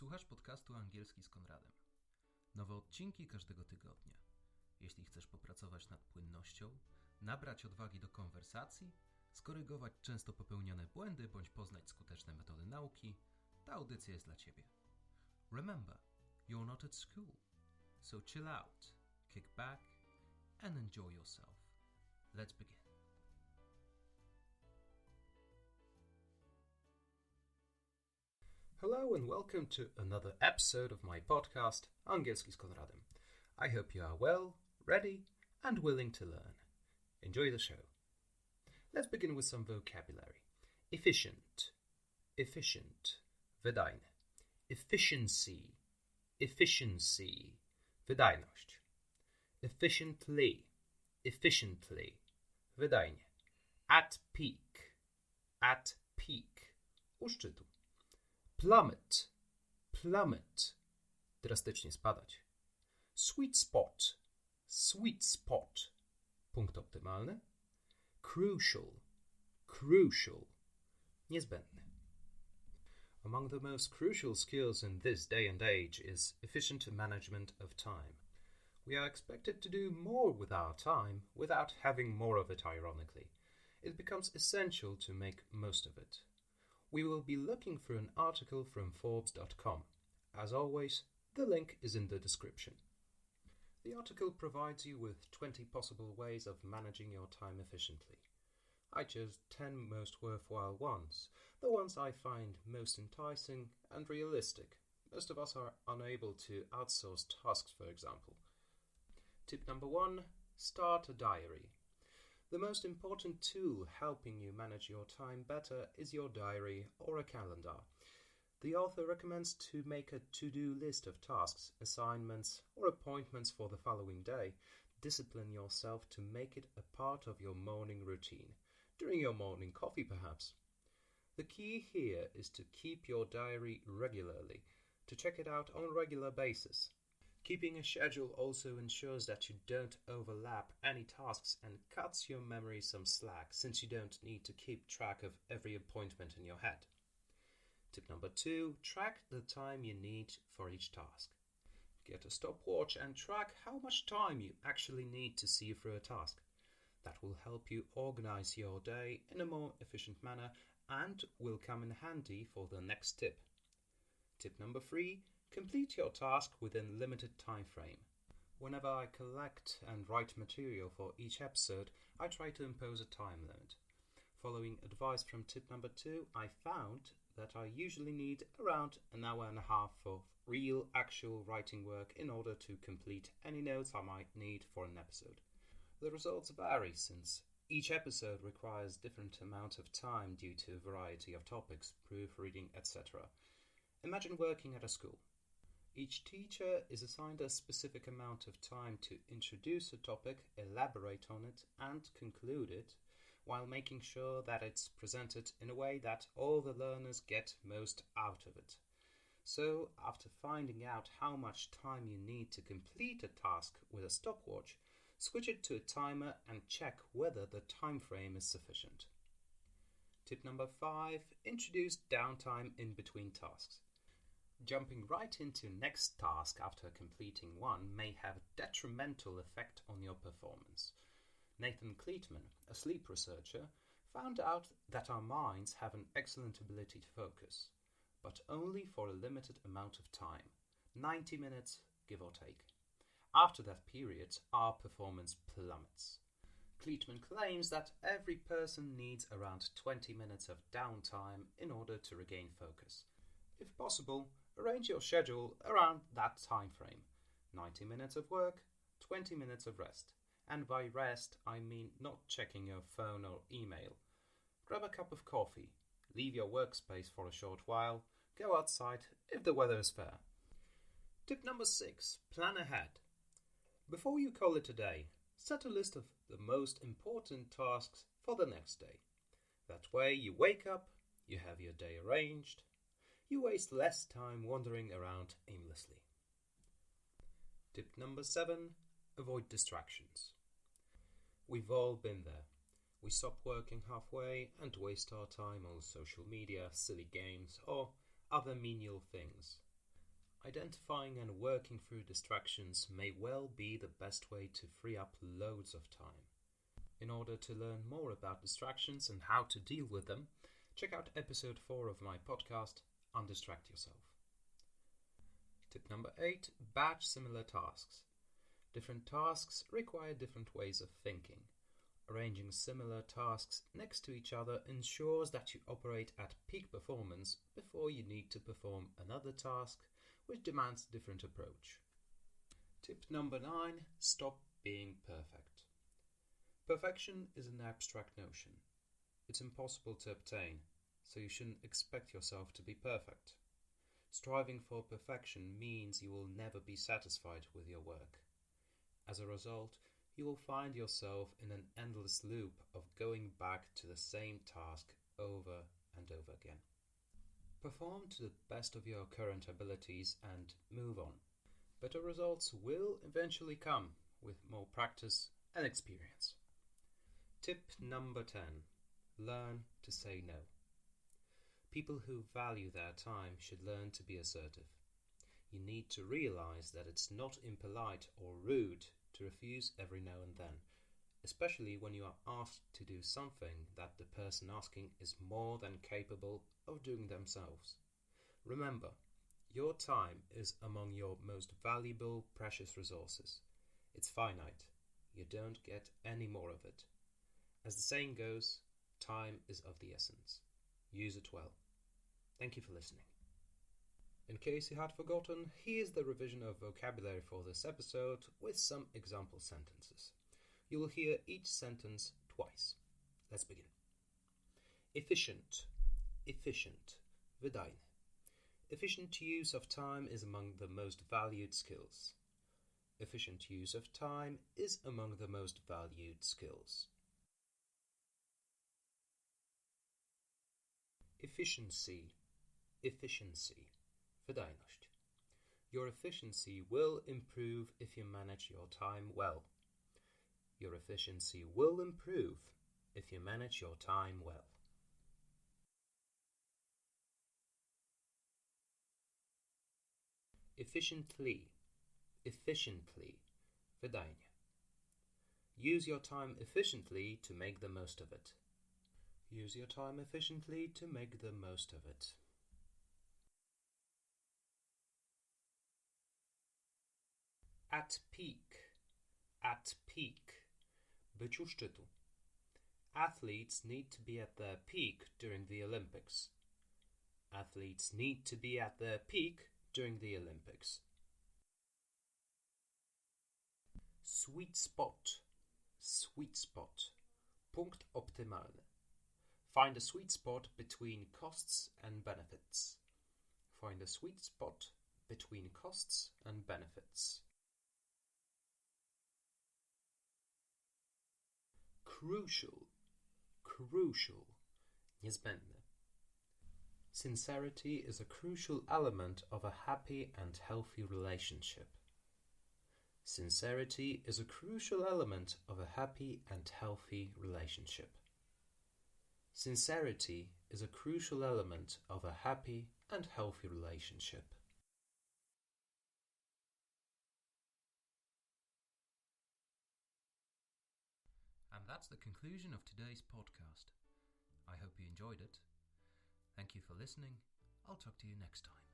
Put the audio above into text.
Słuchasz podcastu Angielski z Konradem. Nowe odcinki każdego tygodnia. Jeśli chcesz popracować nad płynnością, nabrać odwagi do konwersacji, skorygować często popełniane błędy bądź poznać skuteczne metody nauki, ta audycja jest dla Ciebie. Remember, you're not at school, so chill out, kick back and enjoy yourself. Let's begin. Hello and welcome to another episode of my podcast, Angielski z Konradem. I hope you are well, ready and willing to learn. Enjoy the show. Let's begin with some vocabulary. Efficient, wydajne. Efficiency, wydajność. Efficiently, wydajnie. At peak, u szczytu. Plummet, drastycznie spadać. Sweet spot, punkt optymalny. Crucial, niezbędny. Among the most crucial skills in this day and age is efficient management of time. We are expected to do more with our time without having more of it, ironically. It becomes essential to make most of it. We will be looking for an article from Forbes.com. As always, the link is in the description. The article provides you with 20 possible ways of managing your time efficiently. I chose 10 most worthwhile ones, the ones I find most enticing and realistic. Most of us are unable to outsource tasks, for example. Tip number 1, start a diary. The most important tool helping you manage your time better is your diary or a calendar. The author recommends to make a to-do list of tasks, assignments, or appointments for the following day. Discipline yourself to make it a part of your morning routine, during your morning coffee perhaps. The key here is to keep your diary regularly, to check it out on a regular basis. Keeping a schedule also ensures that you don't overlap any tasks and cuts your memory some slack, since you don't need to keep track of every appointment in your head. Tip number 2, track the time you need for each task. Get a stopwatch and track how much time you actually need to see through a task. That will help you organize your day in a more efficient manner and will come in handy for the next tip. Tip number 3, complete your task within limited time frame. Whenever I collect and write material for each episode, I try to impose a time limit. Following advice from tip number 2, I found that I usually need around an hour and a half for real, actual writing work in order to complete any notes I might need for an episode. The results vary since each episode requires different amount of time due to a variety of topics, proofreading, etc. Imagine working at a school. Each teacher is assigned a specific amount of time to introduce a topic, elaborate on it, and conclude it, while making sure that it's presented in a way that all the learners get most out of it. So, after finding out how much time you need to complete a task with a stopwatch, switch it to a timer and check whether the time frame is sufficient. Tip number 5, introduce downtime in between tasks. Jumping right into next task after completing one may have a detrimental effect on your performance. Nathan Kleitman, a sleep researcher, found out that our minds have an excellent ability to focus, but only for a limited amount of time, 90 minutes, give or take. After that period, our performance plummets. Kleitman claims that every person needs around 20 minutes of downtime in order to regain focus. If possible, arrange your schedule around that time frame. 90 minutes of work, 20 minutes of rest. And by rest, I mean not checking your phone or email. Grab a cup of coffee, leave your workspace for a short while, go outside if the weather is fair. Tip number 6, plan ahead. Before you call it a day, set a list of the most important tasks for the next day. That way you wake up, you have your day arranged, you waste less time wandering around aimlessly. Tip number 7, avoid distractions. We've all been there. We stop working halfway and waste our time on social media, silly games, or other menial things. identifying and working through distractions may well be the best way to free up loads of time. In order to learn more about distractions and how to deal with them, check out episode 4 of my podcast, Undistract Yourself. Tip number 8, batch similar tasks. Different tasks require different ways of thinking. Arranging similar tasks next to each other ensures that you operate at peak performance before you need to perform another task which demands a different approach. Tip number 9, stop being perfect. Perfection is an abstract notion. It's impossible to obtain, so you shouldn't expect yourself to be perfect. Striving for perfection means you will never be satisfied with your work. As a result, you will find yourself in an endless loop of going back to the same task over and over again. Perform to the best of your current abilities and move on. Better results will eventually come with more practice and experience. Tip number 10. Learn to say no. People who value their time should learn to be assertive. You need to realize that it's not impolite or rude to refuse every now and then, especially when you are asked to do something that the person asking is more than capable of doing themselves. Remember, your time is among your most valuable, precious resources. It's finite. You don't get any more of it. As the saying goes, time is of the essence. Use it well. Thank you for listening. In case you had forgotten, here's the revision of vocabulary for this episode with some example sentences. You will hear each sentence twice. Let's begin. Efficient. Efficient. Wydajne. Efficient use of time is among the most valued skills. Efficient use of time is among the most valued skills. Efficiency. Efficiency. Wydajność. Your efficiency will improve if you manage your time well. Your efficiency will improve if you manage your time well. Efficiently. Efficiently. Wydajnie. Use your time efficiently to make the most of it. Use your time efficiently to make the most of it. At peak. At peak. Być u szczytu. Athletes need to be at their peak during the Olympics. Athletes need to be at their peak during the Olympics. Sweet spot. Sweet spot. Punkt optymalny. Find a sweet spot between costs and benefits. Find a sweet spot between costs and benefits. Crucial. Crucial. Niezbędny. Sincerity is a crucial element of a happy and healthy relationship. Sincerity is a crucial element of a happy and healthy relationship. Sincerity is a crucial element of a happy and healthy relationship. And that's the conclusion of today's podcast. I hope you enjoyed it. Thank you for listening. I'll talk to you next time.